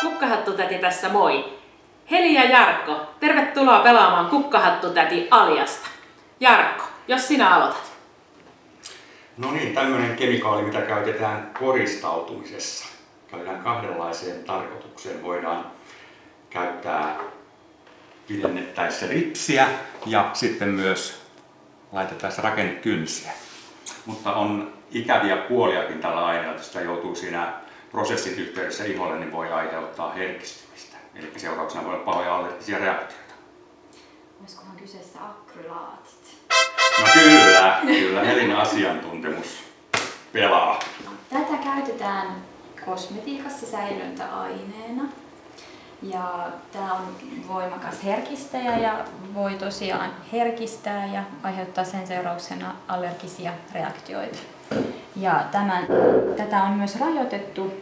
Kukkahattutäti tässä moi! Heli ja Jarkko, tervetuloa pelaamaan Kukkahattutäti aliasta. Jarkko, jos sinä aloitat. No niin, tämmöinen kemikaali, mitä käytetään koristautumisessa. Käytetään kahdenlaiseen tarkoitukseen. Voidaan käyttää pidennettäessä ripsiä ja sitten myös laitettaessa rakennekynsiä. Mutta on ikäviä puoliakin tällä aineella, että sitä joutuu siinä prosessin yhteydessä iholle, niin voi aiheuttaa herkistymistä. Eli seurauksena voi olla pahoja allergisia reaktioita. Olisikohan kyseessä akrylaatit? No kyllä Helin asiantuntemus pelaa. Tätä käytetään kosmetiikassa säilöntäaineena. Ja tämä on voimakas herkistäjä ja voi tosiaan herkistää ja aiheuttaa sen seurauksena allergisia reaktioita. Ja tätä on myös rajoitettu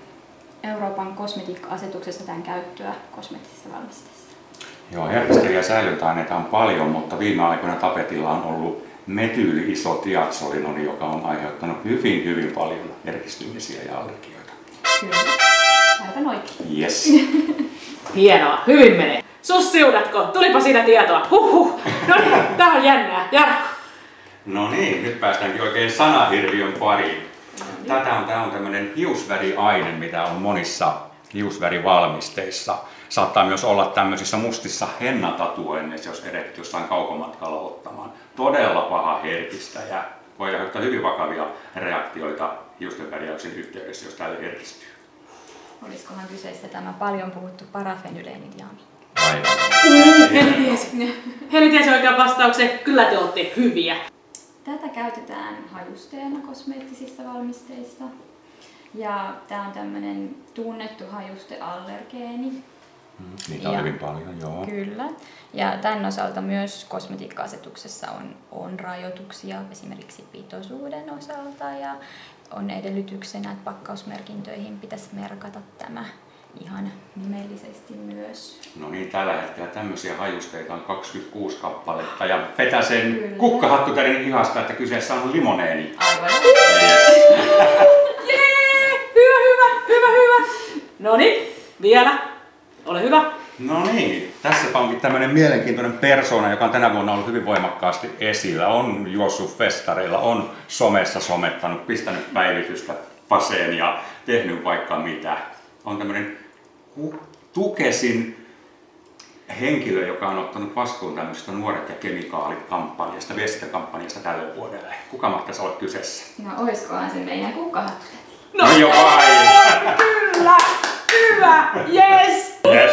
Euroopan kosmetiikka-asetuksessa tämän käyttöä kosmeettisissa valmisteissa. Joo, herkistelijä ja säilöntäaineita on paljon, mutta viime aikoina tapetilla on ollut metyyli-isotiazzolinoni, joka on aiheuttanut hyvin paljon herkistymisiä ja allergioita. Kyllä, aivan oikein. Yes. Hienoa, hyvin menee. Sussiudatko? Tulipa siinä tietoa. Huhhuh. No niin, tää on jännää. Jarkko. No niin, nyt päästäänkin oikein sanahirviön pariin. Tämä on tämmöinen hiusväriaine, mitä on monissa hiusvärivalmisteissa. Saattaa myös olla tämmöisissä mustissa hennatatuoinneissa, jos edet jossain kaukomatkalla ottamaan. Todella paha herkistäjä. Voi aiheuttaa hyvin vakavia reaktioita hiusten värjäyksen yhteydessä, jos täällä herkistyy. Olisikohan kyseessä tämä paljon puhuttu parafenyleenidiami? Aivan. Heli tiesi oikean vastauksen. Kyllä te olette hyviä. Tätä käytetään hajusteena kosmeettisissa valmisteissa. Ja tämä on tämmöinen tunnettu hajusteallergeeni. Niitä on hyvin paljon, joo. Kyllä. Ja tämän osalta myös kosmetiikka-asetuksessa on rajoituksia esimerkiksi pitoisuuden osalta ja on edellytyksenä, että pakkausmerkintöihin pitäisi merkata tämä ihan nimellisesti myös. No niin, tällä hetkellä tämmöisiä hajusteita on 26 kappaletta ja vetää sen Kukkahattutätin ihasta, että kyseessä on limoneeni. Aivan. Jee! Hyvä. No niin, vielä. Ole hyvä. No niin, tässäpä onkin tämmöinen mielenkiintoinen persoona, joka on tänä vuonna ollut hyvin voimakkaasti esillä. On juossut festareilla, on somessa somettanut, pistänyt päivitystä paseen ja tehnyt vaikka mitä. On tämmöinen Tukesin henkilö, joka on ottanut vastuun tämmöisestä Nuoret ja kemikaalit-kampanjasta, viestintäkampanjasta tälle vuodelle. Kuka mahtaisi olla kyseessä? No oiskohan se meidän Kukkahattutäti? No jo vain! Kyllä! Hyvä! Yes! Yes!